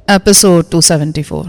Episode 274.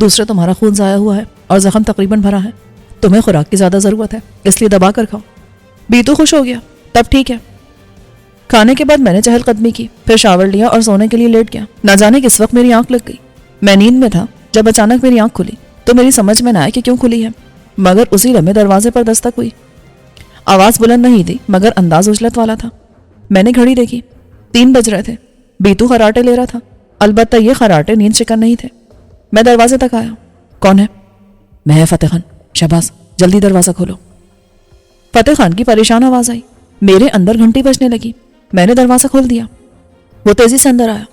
دوسرا تمہارا خون ضائع ہوا ہے اور زخم تقریباً بھرا ہے. تمہیں خوراک کی زیادہ ضرورت ہے، اس لیے دبا کر کھاؤ. بیتو خوش ہو گیا. تب ٹھیک ہے. کھانے کے بعد میں نے چہل قدمی کی، پھر شاور لیا اور سونے کے لیے لیٹ گیا. نہ جانے کس وقت میری آنکھ لگ گئی. میں نیند میں تھا جب اچانک میری آنکھ کھلی تو میری سمجھ میں نہ آیا کہ کیوں کھلی ہے، مگر اسی لمحے دروازے پر دستک ہوئی. آواز بلند نہیں تھی مگر انداز اجلت والا تھا. میں نے گھڑی دیکھی، 3 بج رہے تھے. بیتو خراٹے لے رہا تھا. البتہ یہ خراٹے نیند شکن نہیں تھے. میں دروازے تک آیا. کون ہے؟ میں فتح خان. شہباز جلدی دروازہ کھولو. فتح خان کی پریشان آواز آئی. میرے اندر گھنٹی بجنے لگی. میں نے دروازہ کھول دیا. وہ تیزی سے اندر آیا.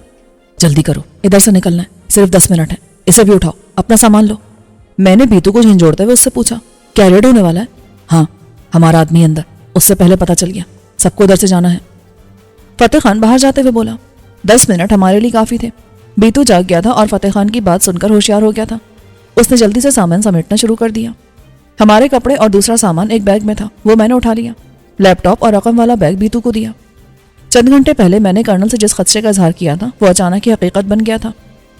جلدی کرو، ادھر سے نکلنا ہے، صرف 10 منٹ ہے. اسے بھی اٹھاؤ، اپنا سامان لو. میں نے بیتو کو جھنجھوڑتے ہوئے اس سے پوچھا، کیا ریڈ ہونے والا ہے؟ ہاں، ہمارا آدمی اندر، اس سے پہلے پتہ چل گیا، سب کو ادھر سے جانا ہے. فتح خان باہر جاتے ہوئے بولا. 10 منٹ ہمارے لیے کافی تھے. بیتو جاگ گیا تھا اور فتح خان کی بات سن کر ہوشیار ہو گیا تھا. اس نے جلدی سے سامان سمیٹنا شروع کر دیا. ہمارے کپڑے اور دوسرا سامان ایک بیگ میں تھا، وہ میں نے اٹھا لیا. لیپ ٹاپ اور رقم والا بیگ بیتو کو دیا. چند گھنٹے پہلے میں نے کرنل سے جس خدشے کا اظہار کیا تھا وہ اچانک ہی حقیقت بن گیا تھا.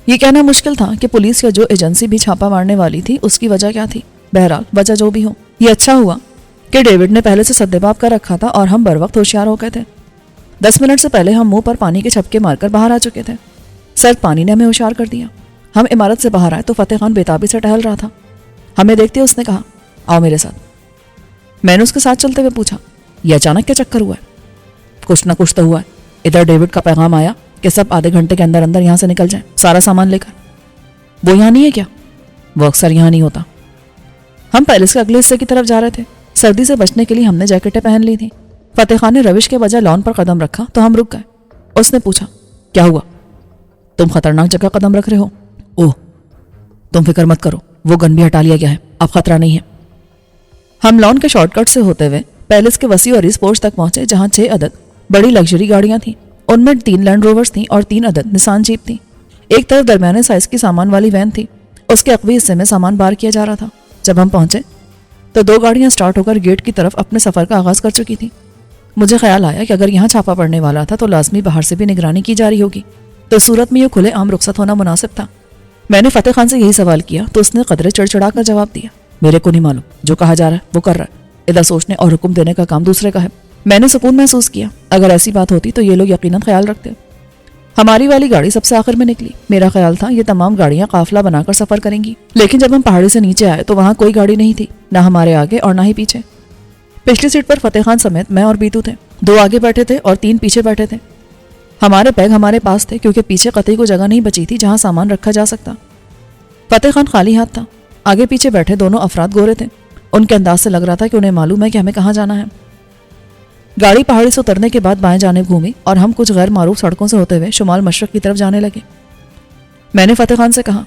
یہ کہنا مشکل تھا کہ پولیس یا جو ایجنسی بھی چھاپا مارنے والی تھی اس کی وجہ کیا تھی. بہرحال وجہ جو بھی ہو، یہ اچھا ہوا کہ ڈیوڈ نے پہلے سے سدباب کر رکھا تھا اور ہم بر وقت ہوشیار ہو گئے تھے. 10 منٹ سے پہلے ہم منہ پر پانی کے چھپکے مار کر باہر آ چکے تھے. سرد پانی نے ہمیں ہوشیار کر دیا. ہم عمارت سے باہر آئے تو فتح خان بےتابی سے ٹہل رہا تھا. ہمیں دیکھتے اس نے کہا، آؤ میرے ساتھ. میں نے اس کے ساتھ چلتے ہوئے پوچھا، یہ اچانک کیا چکر ہوا ہے؟ کچھ نہ کچھ تو ہوا ہے. ادھر ڈیوڈ کا پیغام آیا کہ سب آدھے گھنٹے کے اندر اندر یہاں سے نکل جائیں، سارا سامان لے کر. وہ یہاں نہیں ہے کیا؟ وہ اکثر یہاں نہیں ہوتا. ہم پیلس کے اگلے حصے کی طرف جا رہے تھے. سردی سے بچنے کے لیے ہم نے جیکٹیں پہن لی تھیں. فتح خان نے روش کے بجائے لان پر قدم رکھا تو ہم رک گئے. اس نے پوچھا، کیا ہوا؟ تم خطرناک جگہ قدم رکھ رہے ہو. اوہ، تم فکر مت کرو، وہ گن بھی ہٹا لیا گیا ہے، اب خطرہ نہیں ہے. ہم لان کے شارٹ کٹ سے ہوتے ہوئے پیلس کے وسیع اور عریض پورچ تک پہنچے جہاں 6 عدد بڑی لگژری گاڑیاں تھیں. ان میں 3 لینڈ روورز تھیں اور 3 عدد نسان جیپ تھیں. ایک طرف درمیانے سائز کی سامان والی وین تھی. اس کے عقبی حصے میں سامان بار کیا جا رہا تھا. جب ہم پہنچے تو 2 گاڑیاں سٹارٹ ہو کر گیٹ کی طرف اپنے سفر کا آغاز کر چکی تھیں. مجھے خیال آیا کہ اگر یہاں چھاپا پڑنے والا تھا تو لازمی باہر سے بھی نگرانی کی جا رہی ہوگی، تو صورت میں یہ کھلے عام رخصت ہونا مناسب تھا. میں نے فتح خان سے یہی سوال کیا تو اس نے قدرے چڑچڑا کر جواب دیا، میرے کو نہیں معلوم، جو کہا جا رہا ہے وہ کر رہا ہے، ادھر سوچنے اور حکم دینے کا کام دوسرے کا ہے. میں نے سکون محسوس کیا. اگر ایسی بات ہوتی تو یہ لوگ یقیناً خیال رکھتے. ہماری والی گاڑی سب سے آخر میں نکلی. میرا خیال تھا یہ تمام گاڑیاں قافلہ بنا کر سفر کریں گی، لیکن جب ہم پہاڑی سے نیچے آئے تو وہاں کوئی گاڑی نہیں تھی، نہ ہمارے آگے اور نہ ہی پیچھے. پچھلی سیٹ پر فتح خان سمیت میں اور بیتو تھے. 2 آگے بیٹھے تھے اور 3 پیچھے بیٹھے تھے. ہمارے بیگ ہمارے پاس تھے کیونکہ پیچھے قطعی کو جگہ نہیں بچی تھی جہاں سامان رکھا جا سکتا. فتح خان خالی ہاتھ تھا. آگے پیچھے بیٹھے دونوں افراد گورے تھے. ان کے انداز سے لگ رہا تھا کہ انہیں معلوم ہے کہ ہمیں کہاں جانا ہے. گاڑی پہاڑی سے اترنے کے بعد بائیں جانب گھومی اور ہم کچھ غیر معروف سڑکوں سے ہوتے ہوئے شمال مشرق کی طرف جانے لگے. میں نے فتح خان سے کہا،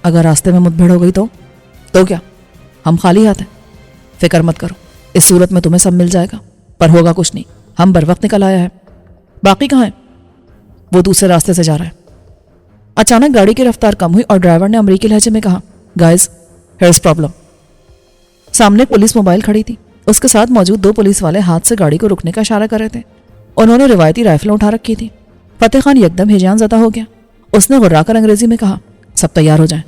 اگر راستے میں مدبھیڑ ہو گئی تو کیا؟ ہم خالی ہاتھ ہیں. فکر مت کرو، اس صورت میں تمہیں سب مل جائے گا، پر ہوگا کچھ نہیں. ہم بر وقت نکل آیا ہے. باقی کہاں ہیں؟ وہ دوسرے راستے سے جا رہا ہے. اچانک گاڑی کی رفتار کم ہوئی اور ڈرائیور نے امریکی لہجے میں کہا، گائز ہیئرز پرابلم. سامنے پولیس موبائل کھڑی تھی. اس کے ساتھ موجود 2 پولیس والے ہاتھ سے گاڑی کو رکنے کا اشارہ کر رہے تھے. انہوں نے روایتی رائفلیں اٹھا رکھی تھی. فتح خان یکدم ہیجان زدہ ہو گیا. اس نے غرا کر انگریزی میں کہا، سب تیار ہو جائیں.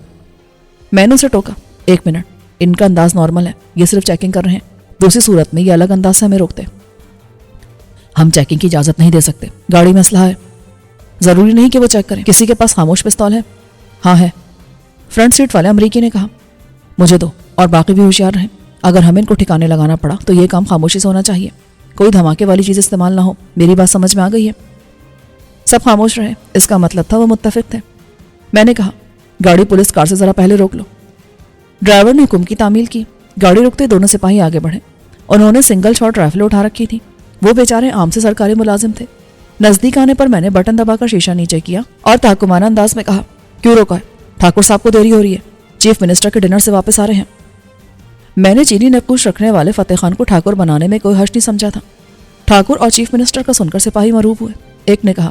میں نے اسے ٹوکا، 1 منٹ، ان کا انداز نارمل ہے، یہ صرف چیکنگ کر رہے ہیں، دوسری صورت میں یہ الگ انداز سے ہمیں روکتے. ہم چیکنگ کی اجازت نہیں دے سکتے، گاڑی میں اسلحہ ہے. ضروری نہیں کہ وہ چیک کریں. کسی کے پاس خاموش پستول ہے؟ ہاں ہے. فرنٹ سیٹ والے امریکی نے کہا. مجھے دو اور باقی بھی ہوشیار رہیں. اگر ہمیں ان کو ٹھکانے لگانا پڑا تو یہ کام خاموشی سے ہونا چاہیے، کوئی دھماکے والی چیز استعمال نہ ہو. میری بات سمجھ میں آ گئی ہے؟ سب خاموش رہے. اس کا مطلب تھا وہ متفق تھے. میں نے کہا، گاڑی پولیس کار سے ذرا پہلے روک لو. ڈرائیور نے حکم کی تعمیل کی. گاڑی رکتے دونوں سپاہی آگے بڑھے. انہوں نے سنگل شاٹ رائفلیں اٹھا رکھی تھی. وہ بیچارے عام سے سرکاری ملازم تھے. نزدیک آنے پر میں نے بٹن دبا کر شیشہ نیچے کیا اور تحکمانہ انداز میں کہا، کیوں روکا ہے؟ ٹھاکر صاحب کو دیری ہو رہی ہے، چیف منسٹر کے ڈنر سے واپس آ رہے ہیں. میں نے چینی نقوش رکھنے والے فتح خان کو ٹھاکر بنانے میں کوئی حرج نہیں سمجھا تھا. ٹھاکر اور چیف منسٹر کا سن کر سپاہی مروب ہوئے. ایک نے کہا،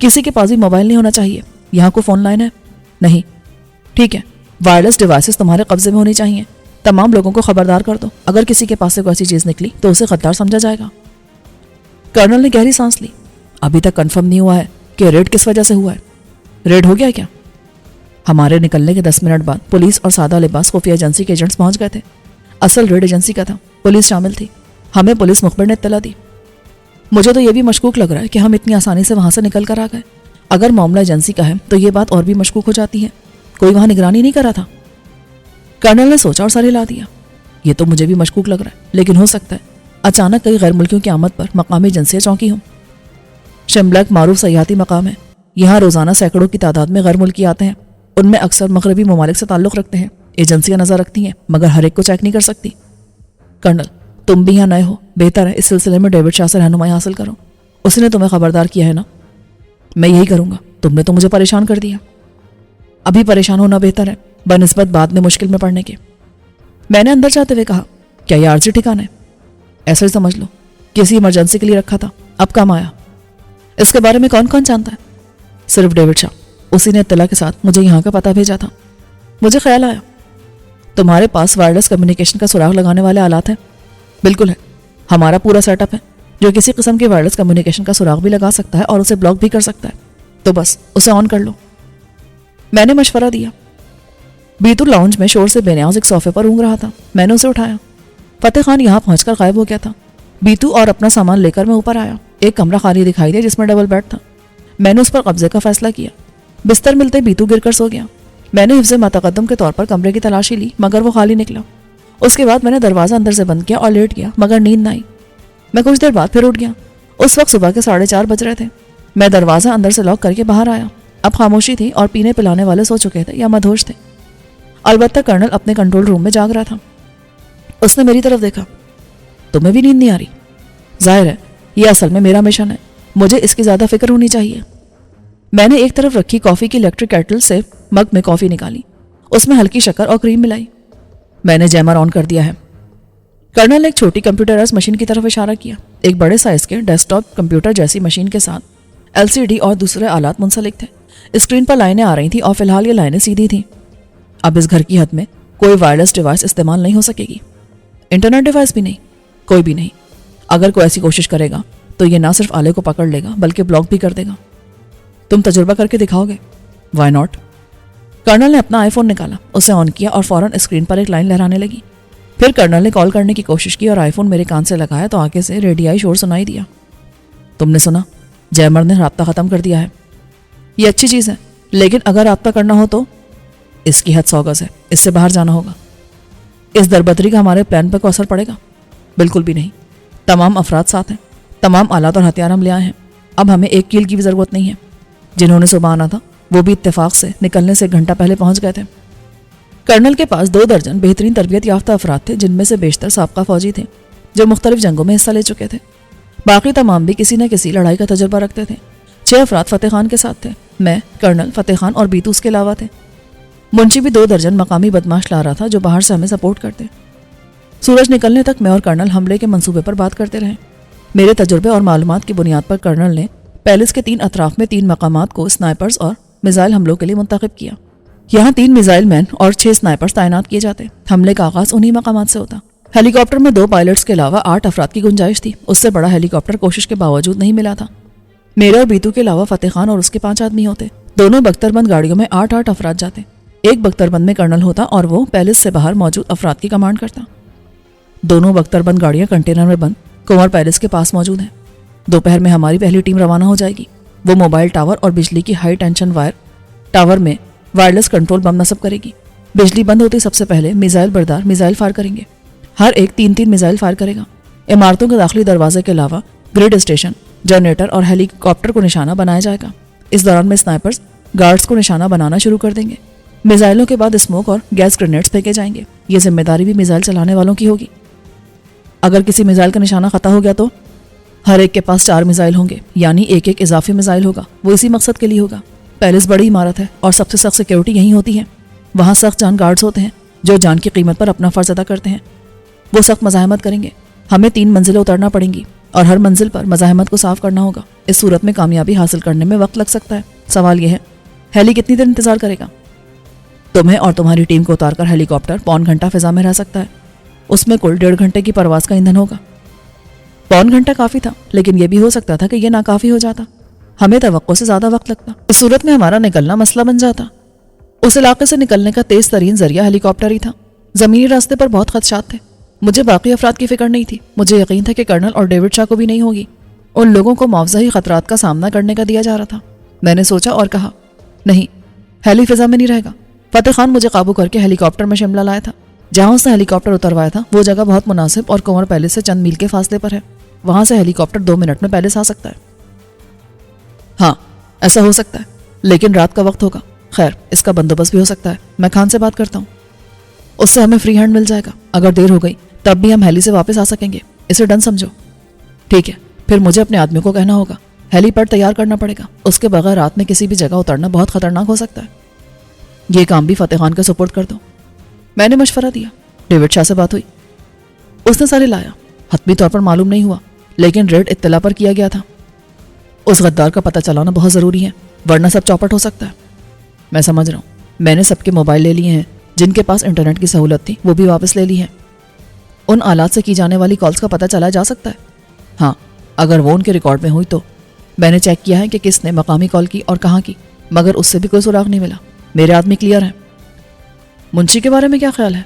کسی کے پاس بھی موبائل نہیں ہونا چاہیے. یہاں کوئی فون لائن ہے؟ نہیں. ٹھیک ہے, وائرلیس ڈیوائسز تمہارے قبضے میں ہونی چاہیے. تمام لوگوں کو خبردار کر دو, اگر کسی کے پاس سے کوئی ایسی چیز نکلی تو اسے غدار سمجھا جائے گا. کرنل نے گہری سانس لی. ابھی تک کنفرم نہیں ہوا ہے کہ ریڈ کس وجہ سے ہوا ہے. ریڈ ہو گیا کیا؟ ہمارے نکلنے کے 10 منٹ بعد پولیس اور سادہ لباس خفیہ ایجنسی کے ایجنٹس پہنچ گئے تھے. اصل ریڈ ایجنسی کا تھا, پولیس شامل تھی. ہمیں پولیس مخبر نے اطلاع دی. مجھے تو یہ بھی مشکوک لگ رہا ہے کہ ہم اتنی آسانی سے وہاں سے نکل کر آ گئے. اگر معاملہ ایجنسی کا ہے تو یہ بات اور بھی مشکوک ہو جاتی ہے. کوئی وہاں نگرانی نہیں کرا تھا؟ کرنل نے سوچا اور سر ہلا دیا. یہ تو مجھے بھی مشکوک لگ رہا ہے, لیکن ہو سکتا ہے اچانک کئی غیر ملکیوں کی آمد پر مقامی ایجنسیاں چونکی ہوں. شملہ ایک معروف سیاحتی مقام ہے. یہاں روزانہ سینکڑوں کی تعداد میں غیر ملکی آتے ہیں. ان میں اکثر مغربی ممالک سے تعلق رکھتے ہیں. ایجنسیاں نظر رکھتی ہیں مگر ہر ایک کو چیک نہیں کر سکتی. کرنل, تم بھی یہاں نئے ہو, بہتر ہے اس سلسلے میں ڈیوڈ شاہ سے رہنمائی حاصل کرو. اس نے تمہیں خبردار کیا ہے نا؟ میں یہی کروں گا. تم نے تو مجھے پریشان کر دیا. ابھی پریشان ہونا بہتر ہے بنسبت بعد میں مشکل میں پڑنے کے. میں نے اندر جاتے ہوئے کہا, کیا یہ عارضی ٹھکانا ہے؟ ایسا ہی سمجھ لو, کسی ایمرجنسی کے لیے رکھا تھا, اب کام آیا. اس کے بارے میں کون کون جانتا ہے؟ صرف ڈیوڈ شاہ. اسی نے اطلاع کے ساتھ مجھے یہاں کا پتہ بھیجا تھا. مجھے خیال آیا تمہارے پاس وائرلیس کمیونیکیشن کا سراغ لگانے والے آلات ہیں. بالکل ہے, ہمارا پورا سیٹ اپ ہے جو کسی قسم کی وائرلیس کمیونیکیشن کا سراغ بھی لگا سکتا ہے اور اسے بلاک بھی کر سکتا ہے. تو بس اسے آن کر لو. میں نے مشورہ دیا. بیتو لاؤنج میں شور سے بے نیاز ایک صوفے پر اونگ رہا تھا. میں نے اسے اٹھایا. فتح خان یہاں پہنچ کر غائب ہو گیا تھا. بیتو اور اپنا سامان لے کر میں اوپر آیا. ایک کمرہ خالی دکھائی دیا جس میں ڈبل بیڈ تھا. میں نے اس پر قبضے کا فیصلہ کیا. بستر ملتے بیتو گر کر سو گیا. میں نے حفظ متقدم کے طور پر کمرے کی تلاشی لی مگر وہ خالی نکلا. اس کے بعد میں نے دروازہ اندر سے بند کیا اور لیٹ گیا مگر نیند نہ آئی. میں کچھ دیر بعد پھر اٹھ گیا. اس وقت صبح کے 4:30 بج رہے تھے. میں دروازہ اندر سے لاک کر کے باہر آیا. اب خاموشی تھی اور پینے پلانے والے سو چکے تھے یا مدہوش تھے. البتہ کرنل اپنے کنٹرول روم میں جاگ رہا تھا. اس نے میری طرف دیکھا. تمہیں بھی نیند نہیں آ رہی؟ ظاہر ہے یہ اصل میں میرا مشن ہے, مجھے اس کی زیادہ فکر ہونی چاہیے. میں نے ایک طرف رکھی کافی کی الیکٹرک کیٹل سے مگ میں کافی نکالی. اس میں ہلکی شکر اور کریم ملائی. میں نے جیمر آن کر دیا ہے. کرنل نے ایک چھوٹی کمپیوٹرائز مشین کی طرف اشارہ کیا. ایک بڑے سائز کے ڈیسک ٹاپ کمپیوٹر جیسی مشین کے ساتھ LCD اور دوسرے آلات منسلک تھے. اسکرین پر لائنیں آ رہی تھیں اور فی الحال یہ لائنیں سیدھی تھیں. اب اس گھر کی حد میں کوئی وائرلیس ڈیوائس استعمال نہیں ہو سکے گی. انٹرنیٹ ڈیوائس بھی نہیں, کوئی بھی نہیں. اگر کوئی ایسی کوشش کرے گا تو یہ نہ صرف آلے کو پکڑ لے گا بلکہ بلاک بھی کر دے گا. تم تجربہ کر کے دکھاؤ گے؟ Y not. کرنل نے اپنا آئی فون نکالا, اسے آن کیا اور فوراً اسکرین پر ایک لائن لہرانے لگی. پھر کرنل نے کال کرنے کی کوشش کی اور آئی فون میرے کان سے لگایا تو آگے سے ریڈیائی شور سنائی دیا. تم نے سنا؟ جیمر نے رابطہ ختم کر دیا ہے. یہ اچھی چیز ہے, لیکن اگر رابطہ کرنا ہو تو اس کی حد 100 گز ہے. اس سے باہر جانا ہوگا. اس دربدری کا ہمارے پلان پر کوئی اثر پڑے گا؟ بالکل بھی نہیں. تمام افراد ساتھ ہیں, تمام آلات اور ہتھیار ہم لے آئے ہیں. اب ہمیں ایک کیل کی بھی ضرورت نہیں ہے. جنہوں نے صبح آنا تھا وہ بھی اتفاق سے نکلنے سے 1 گھنٹہ پہلے پہنچ گئے تھے. کرنل کے پاس 2 درجن بہترین تربیت یافتہ افراد تھے جن میں سے بیشتر سابقہ فوجی تھے جو مختلف جنگوں میں حصہ لے چکے تھے. باقی تمام بھی کسی نہ کسی لڑائی کا تجربہ رکھتے تھے. 6 افراد فتح خان کے ساتھ تھے. میں, کرنل, فتح خان اور بیتو اس کے علاوہ تھے. منشی بھی 2 درجن مقامی بدماش لا رہا تھا جو باہر سے ہمیں سپورٹ کرتے. سورج نکلنے تک میں اور کرنل حملے کے منصوبے پر بات کرتے رہے. میرے تجربے اور معلومات کی بنیاد پر کرنل نے پیلس کے 3 اطراف میں 3 مقامات کو سنائپرز اور میزائل حملوں کے لیے منتخب کیا. یہاں 3 میزائل مین اور 6 سنائپرز تعینات کیے جاتے. حملے کا آغاز انہی مقامات سے ہوتا. ہیلی کاپٹر میں 2 پائلٹس کے علاوہ 8 افراد کی گنجائش تھی. اس سے بڑا ہیلی کاپٹر کوشش کے باوجود نہیں ملا تھا. میرے اور بیتو کے علاوہ فتح خان اور اس کے 5 آدمی ہوتے. دونوں بختربند گاڑیوں میں 8 افراد جاتے. ایک بختربند میں کرنل ہوتا اور وہ پیلس سے باہر موجود افراد کی کمانڈ کرتا. دونوں بختربند گاڑیاں کنٹینر میں بند کنور پیلس کے پاس موجود ہیں. دوپہر میں ہماری پہلی ٹیم روانہ ہو جائے گی. وہ موبائل ٹاور اور بجلی کی ہائی ٹینشن وائر ٹاور میں وائرلیس کنٹرول بم نصب کرے گی. بجلی بند ہوتی سب سے پہلے میزائل بردار میزائل فائر کریں گے. ہر ایک 3 میزائل فائر کرے گا. عمارتوں کے داخلی دروازے کے علاوہ گریڈ اسٹیشن, جنریٹر اور ہیلی کاپٹر کو نشانہ بنایا جائے گا. اس دوران میں سنائپرز گارڈز کو نشانہ بنانا شروع کر دیں گے. میزائلوں کے بعد اسموک اور گیس گرینیڈز پھینکے جائیں گے. یہ ذمہ داری بھی میزائل چلانے والوں کی ہوگی. اگر کسی میزائل کا نشانہ خطا ہو گیا تو ہر ایک کے پاس 4 میزائل ہوں گے, یعنی ایک اضافی میزائل ہوگا. وہ اسی مقصد کے لیے ہوگا. پیلس بڑی عمارت ہے اور سب سے سخت سیکیورٹی یہیں ہوتی ہے. وہاں سخت جان گارڈز ہوتے ہیں جو جان کی قیمت پر اپنا فرض ادا کرتے ہیں. وہ سخت مزاحمت کریں گے. ہمیں 3 منزلیں اترنا پڑیں گی اور ہر منزل پر مزاحمت کو صاف کرنا ہوگا. اس صورت میں کامیابی حاصل کرنے میں وقت لگ سکتا ہے. سوال یہ ہے ہیلی کتنی دیر انتظار کرے گا؟ تمہیں اور تمہاری ٹیم کو اتار کر ہیلی کاپٹر پون گھنٹہ فضا میں رہ سکتا ہے. اس میں کل 1.5 گھنٹے کی پرواز کا ایندھن ہوگا. پون گھنٹہ کافی تھا، لیکن یہ بھی ہو سکتا تھا کہ یہ ناکافی ہو جاتا. ہمیں توقع سے زیادہ وقت لگتا. اس صورت میں ہمارا نکلنا مسئلہ بن جاتا. اس علاقے سے نکلنے کا تیز ترین ذریعہ ہیلی کاپٹر ہی تھا. زمینی راستے پر بہت خدشات تھے. مجھے باقی افراد کی فکر نہیں تھی. مجھے یقین تھا کہ کرنل اور ڈیوڈ شاہ کو بھی نہیں ہوگی. ان لوگوں کو معاوضہی خطرات کا سامنا کرنے کا دیا جا رہا تھا. میں نے سوچا اور کہا نہیں، ہیلی فضا میں نہیں رہے گا. فتح خان مجھے قابو کر کے ہیلی کاپٹر میں شملہ لایا تھا. جہاں اس نے ہیلی کاپٹر اتروایا تھا وہ جگہ بہت مناسب اور کنور پیلس سے چند میل کے فاصلے پر ہے. وہاں سے ہیلی کاپٹر 2 منٹ میں پیلس آ سکتا ہے. ہاں ایسا ہو سکتا ہے، لیکن رات کا وقت ہوگا. خیر اس کا بندوبست بھی ہو سکتا ہے. میں خان سے بات کرتا ہوں، اس سے ہمیں فری ہینڈ مل جائے گا. اگر دیر ہو گئی تب بھی ہم ہیلی سے واپس آ سکیں گے. اسے ڈن سمجھو. ٹھیک ہے، پھر مجھے اپنے آدمیوں کو کہنا ہوگا ہیلی پیڈ تیار کرنا پڑے گا. اس کے بغیر رات میں کسی بھی جگہ اترنا بہت خطرناک ہو سکتا ہے. یہ کام بھی فتح خان کے سپورٹ کر دو. میں نے مشورہ دیا. ڈیوڈ شاہ سے بات ہوئی. اس نے سارے لایا. حتمی طور پر معلوم نہیں ہوا، لیکن ریڈ اطلاع پر کیا گیا تھا. اس غدار کا پتہ چلانا بہت ضروری ہے، ورنہ سب چوپٹ ہو سکتا ہے. میں سمجھ رہا ہوں. میں نے سب کے موبائل لے لیے ہیں. جن کے پاس انٹرنیٹ کی سہولت تھی وہ بھی واپس لے لی ہے. ان آلات سے کی جانے والی کالز کا پتہ چلا جا سکتا ہے. ہاں اگر وہ ان کے ریکارڈ میں ہوئی تو. میں نے چیک کیا ہے کہ کس نے مقامی کال کی اور کہاں کی، مگر اس سے بھی کوئی سراغ نہیں ملا. میرے آدمی کلیئر ہیں. منشی کے بارے میں کیا خیال ہے؟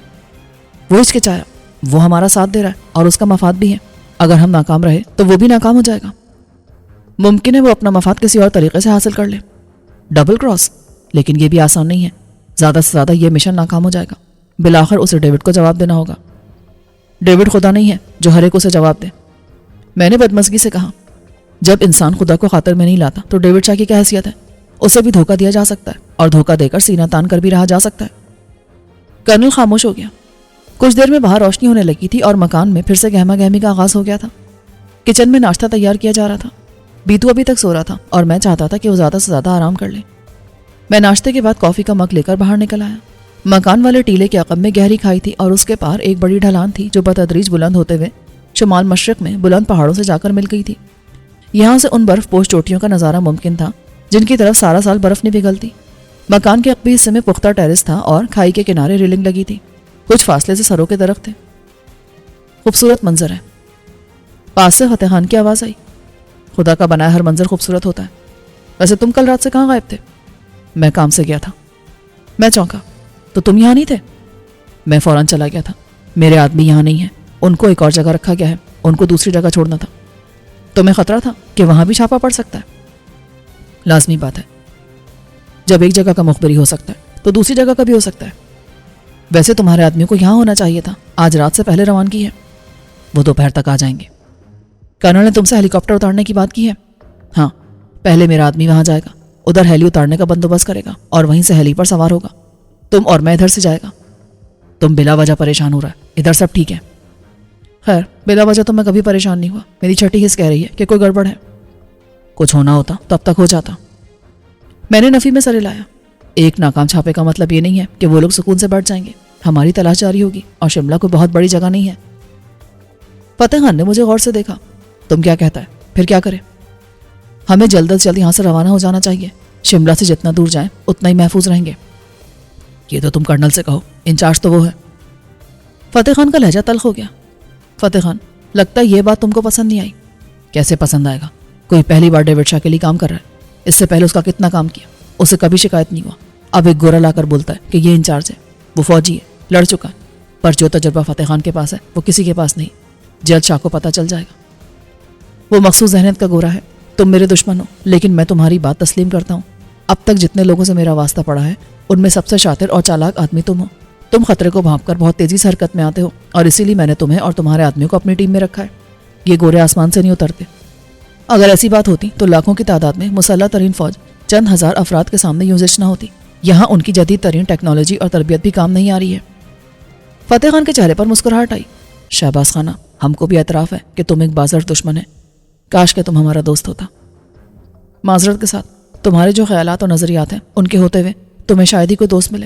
وہ ہچکچایا. وہ ہمارا ساتھ دے رہا ہے اور اس کا مفاد بھی ہے. اگر ہم ناکام رہے تو وہ بھی ناکام ہو جائے گا. ممکن ہے وہ اپنا مفاد کسی اور طریقے سے حاصل کر لے. Double cross? لیکن یہ بھی آسان نہیں ہے. زیادہ سے زیادہ یہ مشن ناکام ہو جائے گا. بالآخر اسے ڈیوڈ کو جواب دینا ہوگا. ڈیوڈ خدا نہیں ہے جو ہر ایک اسے جواب دے. میں نے بدمزگی سے کہا جب انسان خدا کو خاطر میں نہیں لاتا تو ڈیوڈ شاہ کی کیا حیثیت ہے؟ اسے بھی دھوکہ دیا جا سکتا ہے اور دھوکہ دے کر سینہ تان کر بھی رہا جا سکتا ہے. کرنل خاموش ہو گیا. کچھ دیر میں باہر روشنی ہونے لگی تھی اور مکان میں پھر سے گہما گہمی کا آغاز ہو گیا تھا. کچن میں ناشتہ تیار کیا جا رہا تھا. بیتو ابھی تک سو رہا تھا اور میں چاہتا تھا کہ وہ زیادہ سے زیادہ آرام کر لے. میں ناشتے کے بعد کافی کا مگ لے کر باہر نکل آیا. مکان والے ٹیلے کے عقب میں گہری کھائی تھی اور اس کے پار ایک بڑی ڈھلان تھی جو بتدریج بلند ہوتے ہوئے شمال مشرق میں بلند پہاڑوں سے جا کر مل گئی تھی. یہاں سے ان برف پوش چوٹیوں کا نظارہ ممکن تھا جن کی طرف سارا سال برف نہیں پگھلتی. مکان کے عقبی حصے میں پختہ ٹیرس تھا اور کھائی کے کنارے ریلنگ لگی تھی. کچھ فاصلے سے سروں کے درخت تھے. خوبصورت منظر ہے. پاس سے فتح خان کی آواز آئی. خدا کا بنایا ہر منظر خوبصورت ہوتا ہے. ویسے تم کل رات سے کہاں غائب تھے؟ میں کام سے گیا تھا. میں چونکا. تو تم یہاں نہیں تھے؟ میں فوراً چلا گیا تھا. میرے آدمی یہاں نہیں ہیں. ان کو ایک اور جگہ رکھا گیا ہے. ان کو دوسری جگہ چھوڑنا تھا. تمہیں خطرہ تھا کہ وہاں بھی چھاپا پڑ سکتا ہے؟ لازمی بات ہے. جب ایک جگہ کا مخبری ہو سکتا ہے تو دوسری جگہ کا بھی ہو سکتا ہے. ویسے تمہارے آدمیوں کو یہاں ہونا چاہیے تھا. آج رات سے پہلے روانگی ہے. وہ دوپہر تک آ جائیں گے. کرنل نے تم سے ہیلی کاپٹر اتارنے کی بات کی ہے؟ ہاں. پہلے میرا آدمی وہاں جائے گا. ادھر ہیلی اتارنے کا بندوبست کرے گا اور وہیں سے ہیلی پر سوار ہوگا. تم اور میں ادھر سے جائے گا. تم بلا وجہ پریشان ہو رہا ہے. ادھر سب ٹھیک ہے. خیر بلا وجہ تو میں کبھی پریشان نہیں ہوا. میری چھٹی حص کہہ رہی ہے کہ کوئی گڑبڑ ہے. کچھ ہونا ہوتا تو اب تک ہو جاتا. میں نے نفی میں سر ہلایا. ایک ناکام چھاپے کا مطلب یہ نہیں ہے کہ وہ لوگ سکون سے بیٹھ جائیں گے. ہماری تلاش جاری ہوگی اور شملہ کوئی بہت بڑی جگہ نہیں ہے. فتح خان نے مجھے غور سے دیکھا. تم کیا کہتا ہے؟ پھر کیا کریں؟ ہمیں جلد از جلد یہاں سے روانہ ہو جانا چاہیے. شملہ سے جتنا دور جائیں اتنا ہی محفوظ رہیں گے. یہ تو تم کرنل سے کہو. انچارج تو وہ ہے. فتح خان کا لہجہ تلخ ہو گیا. فتح خان لگتا ہے یہ بات تم کو پسند نہیں آئی. کیسے پسند آئے گا؟ کوئی پہلی بار ڈیوڈ شاہ کے لیے کام کر رہا ہے. اس سے پہلے اس کا کتنا کام کیا. اسے کبھی شکایت نہیں ہوا. اب ایک گورا لا کر بولتا ہے کہ یہ انچارج ہے. وہ فوجی ہے, لڑ چکا ہے, پر جو تجربہ فتح خان کے پاس ہے وہ کسی کے پاس نہیں. جلد شاہ کو پتہ چل جائے گا. وہ مخصوص ذہنیت کا گورا ہے. تم میرے دشمن ہو لیکن میں تمہاری بات تسلیم کرتا ہوں. اب تک جتنے لوگوں سے میرا واسطہ پڑا ہے ان میں سب سے شاطر اور چالاک آدمی تم ہو. تم خطرے کو بھانپ کر بہت تیزی سے حرکت میں آتے ہو اور اسی لیے میں نے تمہیں اور تمہارے آدمیوں کو اپنی ٹیم میں رکھا ہے. یہ گورے آسمان سے نہیں اترتے. اگر ایسی بات ہوتی تو لاکھوں کی تعداد میں مسلح ترین فوج چند ہزار افراد کے سامنے یوزش نہ ہوتی. یہاں ان کی جدید ترین ٹیکنالوجی اور تربیت بھی کام نہیں آ رہی ہے. فتح خان کے چہرے پر مسکراہٹ آئی. شہباز خانہ, ہم کو بھی اعتراف ہے کہ تم ایک بازر دشمن ہے. کاش کہ تم ہمارا دوست ہوتا. معذرت کے ساتھ تمہارے جو خیالات اور نظریات ہیں ان کے ہوتے ہوئے تمہیں شاید ہی کوئی دوست ملے.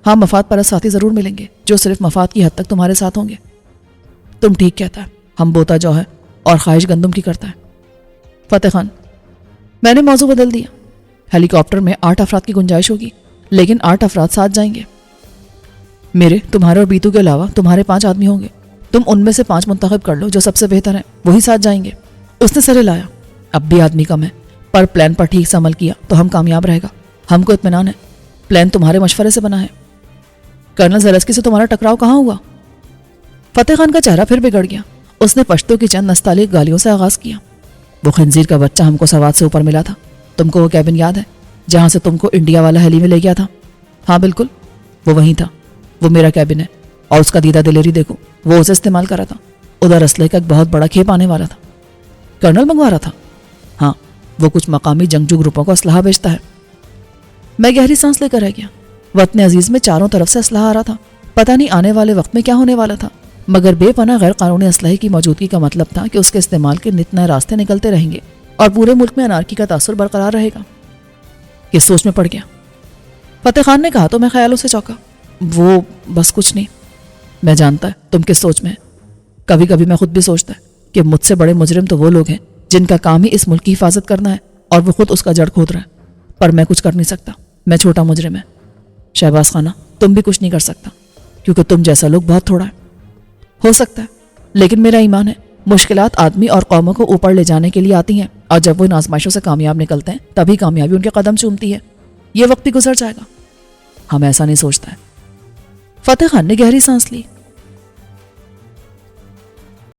ہاں مفاد پرست ساتھی ضرور ملیں گے جو صرف مفاد کی حد تک تمہارے ساتھ ہوں گے. تم ٹھیک کہتا ہے. ہم بوتا جو ہے اور خواہش گندم کی کرتا ہے۔ فتح خان: میں نے موضوع بدل دیا۔ ہیلی کاپٹر میں 8 افراد کی گنجائش ہوگی، لیکن 8 افراد ساتھ جائیں گے۔ میرے، تمہارے اور بیتو کے علاوہ تمہارے 5 آدمی ہوں گے۔ تم ان میں سے 5 منتخب کر لو جو سب سے بہتر ہیں، وہی ساتھ جائیں گے۔ اس نے سر ہلایا۔ اب بھی آدمی کم ہے، پر پلان پر ٹھیک سے عمل کیا تو ہم کامیاب رہے گا۔ ہم کو اطمینان ہے، پلان تمہارے مشورے سے بنا ہے۔ کرنل زیلسکی سے تمہارا ٹکراؤ کہاں ہوا؟ فتح خان کا چہرہ پھر بگڑ گیا۔ اس نے پشتو کی چند نستعلیق گالیوں سے آغاز کیا۔ وہ خنزیر کا بچہ ہم کو سوات سے اوپر ملا تھا۔ تم کو وہ کیبن یاد ہے جہاں سے تم کو انڈیا والا ہیلی میں لے گیا تھا؟ ہاں بالکل، وہ وہیں تھا۔ وہ میرا کیبن ہے، اور اس کا دیدہ دلیری دیکھو، وہ اسے استعمال کر رہا تھا۔ ادھر اسلحے کا ایک بہت بڑا کھیپ آنے والا تھا۔ کرنل منگوا رہا تھا؟ ہاں، وہ کچھ مقامی جنگجو گروپوں کو اسلحہ بیچتا ہے۔ میں گہری سانس لے کر رہ گیا۔ وطن عزیز میں چاروں طرف سے اسلحہ آ رہا تھا، پتہ نہیں آنے والے وقت میں کیا ہونے والا تھا، مگر بے پناہ غیر قانونی اسلحے کی موجودگی کا مطلب تھا کہ اس کے استعمال کے نت نئے راستے نکلتے رہیں گے اور پورے ملک میں انارکی کا تاثر برقرار رہے گا۔ کس سوچ میں پڑ گیا؟ فتح خان نے کہا تو میں خیالوں سے چونکا۔ وہ بس کچھ نہیں۔ میں جانتا ہے تم کس سوچ میں ہے۔ کبھی کبھی میں خود بھی سوچتا ہے کہ مجھ سے بڑے مجرم تو وہ لوگ ہیں جن کا کام ہی اس ملک کی حفاظت کرنا ہے، اور وہ خود اس کا جڑ کھود رہا ہے، پر میں کچھ کر نہیں سکتا۔ میں چھوٹا مجرم ہے۔ شہباز خانہ، تم بھی کچھ نہیں کر سکتا، کیونکہ تم جیسا لوگ بہت تھوڑا ہے۔ ہو سکتا ہے، لیکن میرا ایمان ہے مشکلات آدمی اور قوموں کو اوپر لے جانے کے لیے آتی ہیں، اور جب وہ ان آزمائشوں سے کامیاب نکلتے ہیں تبھی کامیابی ان کے قدم چومتی ہے۔ یہ وقت بھی گزر جائے گا۔ ہم ایسا نہیں سوچتا ہے۔ فتح خان نے گہری سانس لی۔